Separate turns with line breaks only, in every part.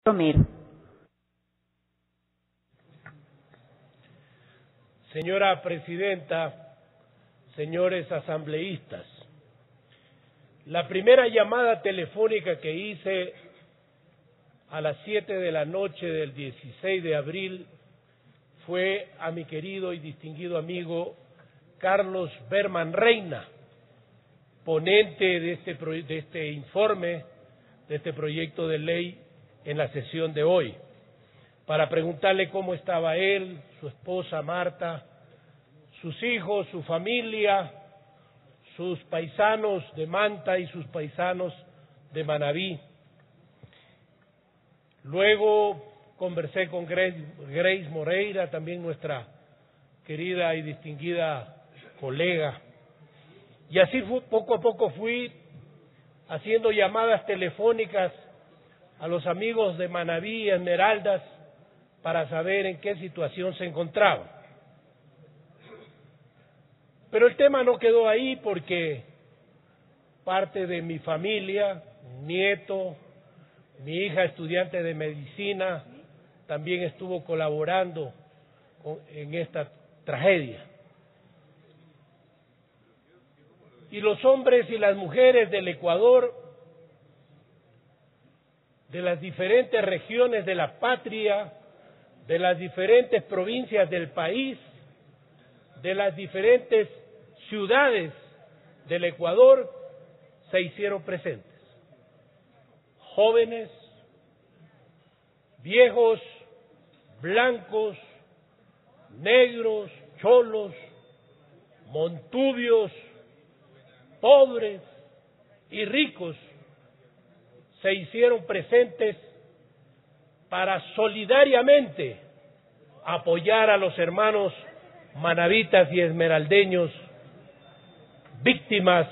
Romero.
Señora Presidenta, señores asambleístas, la primera llamada telefónica que hice a las 7 de la noche del 16 de abril fue a mi querido y distinguido amigo Carlos Berman Reina, ponente de este informe, de este proyecto de ley en la sesión de hoy, para preguntarle cómo estaba él, su esposa Marta, sus hijos, su familia, sus paisanos de Manta y sus paisanos de Manabí. Luego conversé con Grace Moreira, también nuestra querida y distinguida colega, y así poco a poco fui haciendo llamadas telefónicas a los amigos de Manabí y Esmeraldas para saber en qué situación se encontraban. Pero el tema no quedó ahí porque parte de mi familia, nieto, mi hija estudiante de medicina, también estuvo colaborando en esta tragedia. Y los hombres y las mujeres del Ecuador, de las diferentes regiones de la patria, de las diferentes provincias del país, de las diferentes ciudades del Ecuador, se hicieron presentes. Jóvenes, viejos, blancos, negros, cholos, montubios, pobres y ricos, se hicieron presentes para solidariamente apoyar a los hermanos manabitas y esmeraldeños víctimas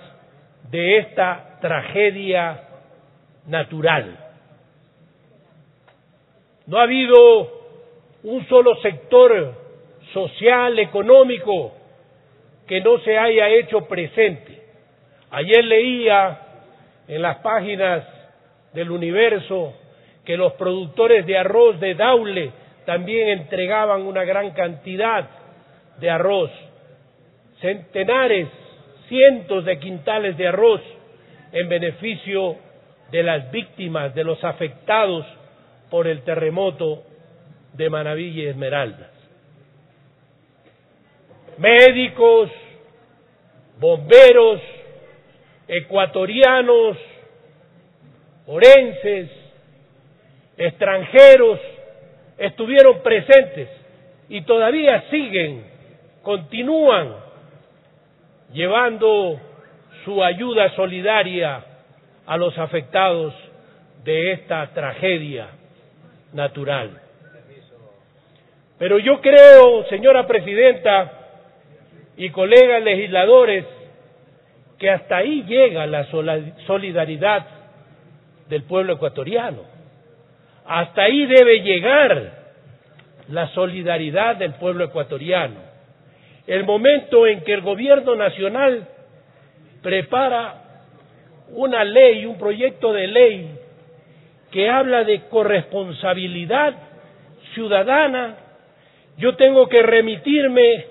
de esta tragedia natural. No ha habido un solo sector social, económico, que no se haya hecho presente. Ayer leía en las páginas del Universo que los productores de arroz de Daule también entregaban una gran cantidad de arroz, centenares, cientos de quintales de arroz en beneficio de las víctimas, de los afectados por el terremoto de Manabí y Esmeraldas. Médicos, bomberos, ecuatorianos, orenses, extranjeros, estuvieron presentes y todavía continúan llevando su ayuda solidaria a los afectados de esta tragedia natural. Pero yo creo, señora Presidenta y colegas legisladores, que hasta ahí llega la solidaridad del pueblo ecuatoriano. Hasta ahí debe llegar la solidaridad del pueblo ecuatoriano. El momento en que el gobierno nacional prepara una ley, un proyecto de ley que habla de corresponsabilidad ciudadana, yo tengo que remitirme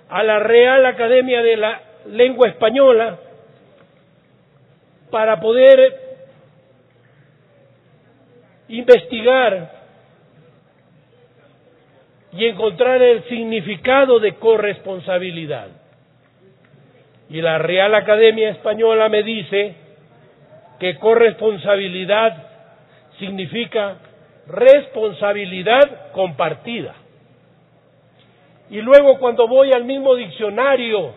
a la Real Academia de la Lengua Española para poder investigar y encontrar el significado de corresponsabilidad. Y la Real Academia Española me dice que corresponsabilidad significa responsabilidad compartida. Y luego cuando voy al mismo diccionario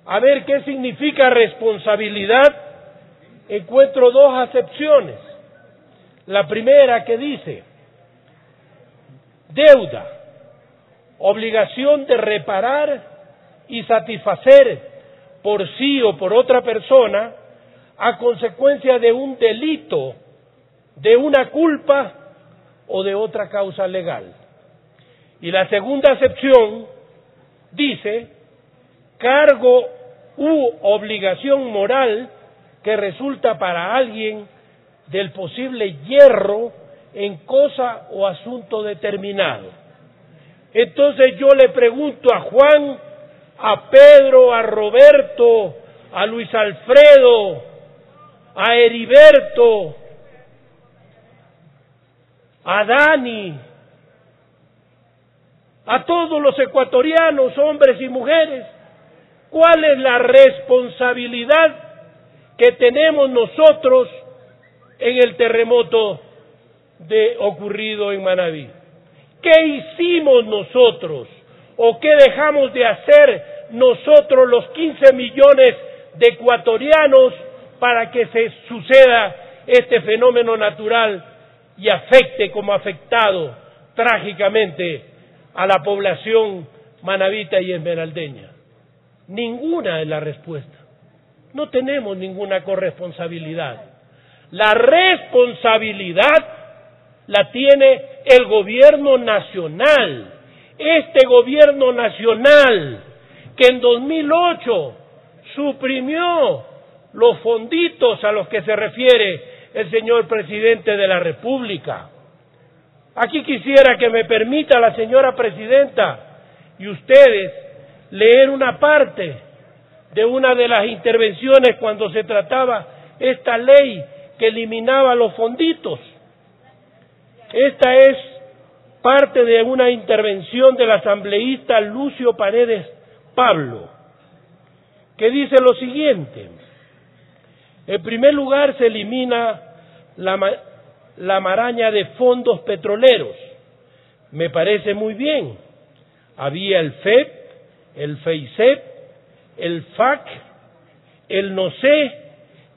a ver qué significa responsabilidad, encuentro dos acepciones. La primera que dice deuda, obligación de reparar y satisfacer por sí o por otra persona a consecuencia de un delito, de una culpa o de otra causa legal. Y la segunda acepción dice cargo u obligación moral que resulta para alguien del posible hierro en cosa o asunto determinado. Entonces yo le pregunto a Juan, a Pedro, a Roberto, a Luis Alfredo, a Heriberto, a Dani, a todos los ecuatorianos, hombres y mujeres, ¿cuál es la responsabilidad que tenemos nosotros en el terremoto ocurrido en Manabí? ¿Qué hicimos nosotros o qué dejamos de hacer nosotros los 15 millones de ecuatorianos para que se suceda este fenómeno natural y afecte como ha afectado trágicamente a la población manabita y esmeraldeña? Ninguna es la respuesta. No tenemos ninguna corresponsabilidad. La responsabilidad la tiene el gobierno nacional. Este gobierno nacional que en 2008 suprimió los fonditos a los que se refiere el señor presidente de la República. Aquí quisiera que me permita la señora presidenta y ustedes leer una parte de una de las intervenciones cuando se trataba esta ley que eliminaba los fonditos. Esta es parte de una intervención del asambleísta Lucio Paredes Pablo, que dice lo siguiente: en primer lugar, se elimina la maraña de fondos petroleros. Me parece muy bien. Había el FEP, el FEICEP, el FAC, el NOCE,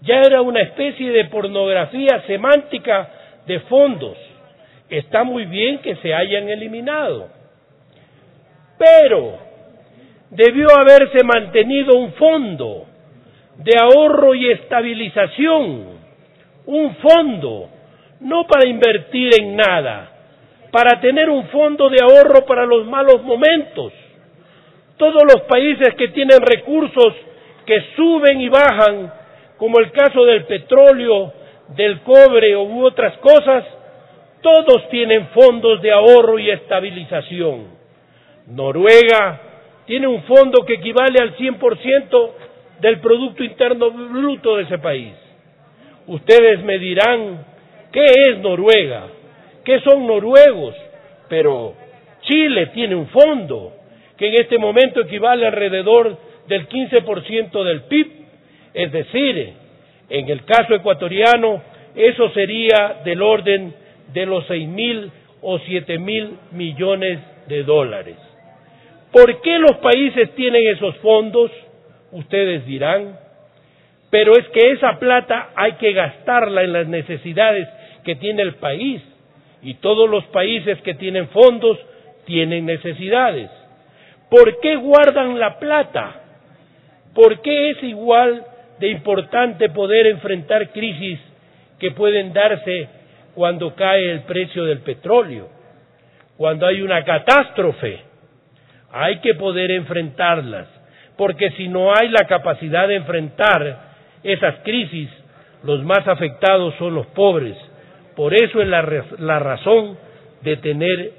ya era una especie de pornografía semántica de fondos. Está muy bien que se hayan eliminado, pero debió haberse mantenido un fondo de ahorro y estabilización, un fondo, no para invertir en nada, para tener un fondo de ahorro para los malos momentos. Todos los países que tienen recursos que suben y bajan, como el caso del petróleo, del cobre u otras cosas, todos tienen fondos de ahorro y estabilización. Noruega tiene un fondo que equivale al 100% del Producto Interno Bruto de ese país. Ustedes me dirán, ¿qué es Noruega? ¿Qué son noruegos? Pero Chile tiene un fondo que en este momento equivale alrededor del 15% del PIB. Es decir, en el caso ecuatoriano, eso sería del orden de los 6.000 o 7.000 millones de dólares. ¿Por qué los países tienen esos fondos? Ustedes dirán, pero es que esa plata hay que gastarla en las necesidades que tiene el país, y todos los países que tienen fondos tienen necesidades. ¿Por qué guardan la plata? ¿Por qué es igual de importante poder enfrentar crisis que pueden darse cuando cae el precio del petróleo? Cuando hay una catástrofe, hay que poder enfrentarlas, porque si no hay la capacidad de enfrentar esas crisis, los más afectados son los pobres. Por eso es la razón de tener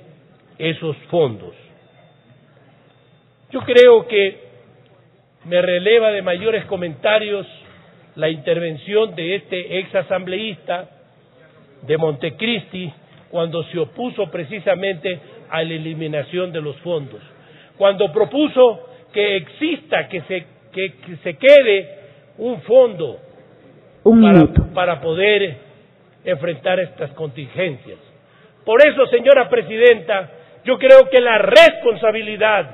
esos fondos. Yo creo que me releva de mayores comentarios la intervención de este ex asambleísta de Montecristi cuando se opuso precisamente a la eliminación de los fondos, cuando propuso que exista, que se quede un fondo para poder enfrentar estas contingencias. Por eso, señora presidenta, yo creo que la responsabilidad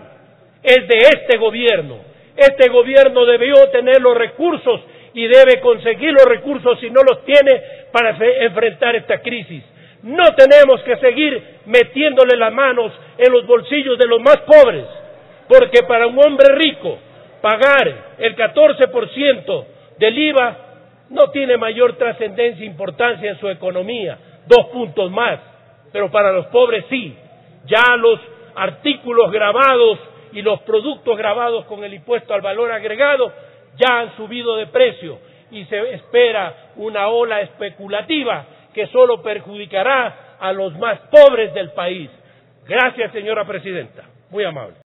es de este gobierno. Este gobierno debió tener los recursos y debe conseguir los recursos, si no los tiene, para enfrentar esta crisis. No tenemos que seguir metiéndole las manos en los bolsillos de los más pobres, porque para un hombre rico pagar el 14% del IVA no tiene mayor trascendencia e importancia en su economía, 2 puntos más, pero para los pobres sí. Ya los artículos gravados y los productos gravados con el impuesto al valor agregado ya han subido de precio, y se espera una ola especulativa que solo perjudicará a los más pobres del país. Gracias, señora presidenta. Muy amable.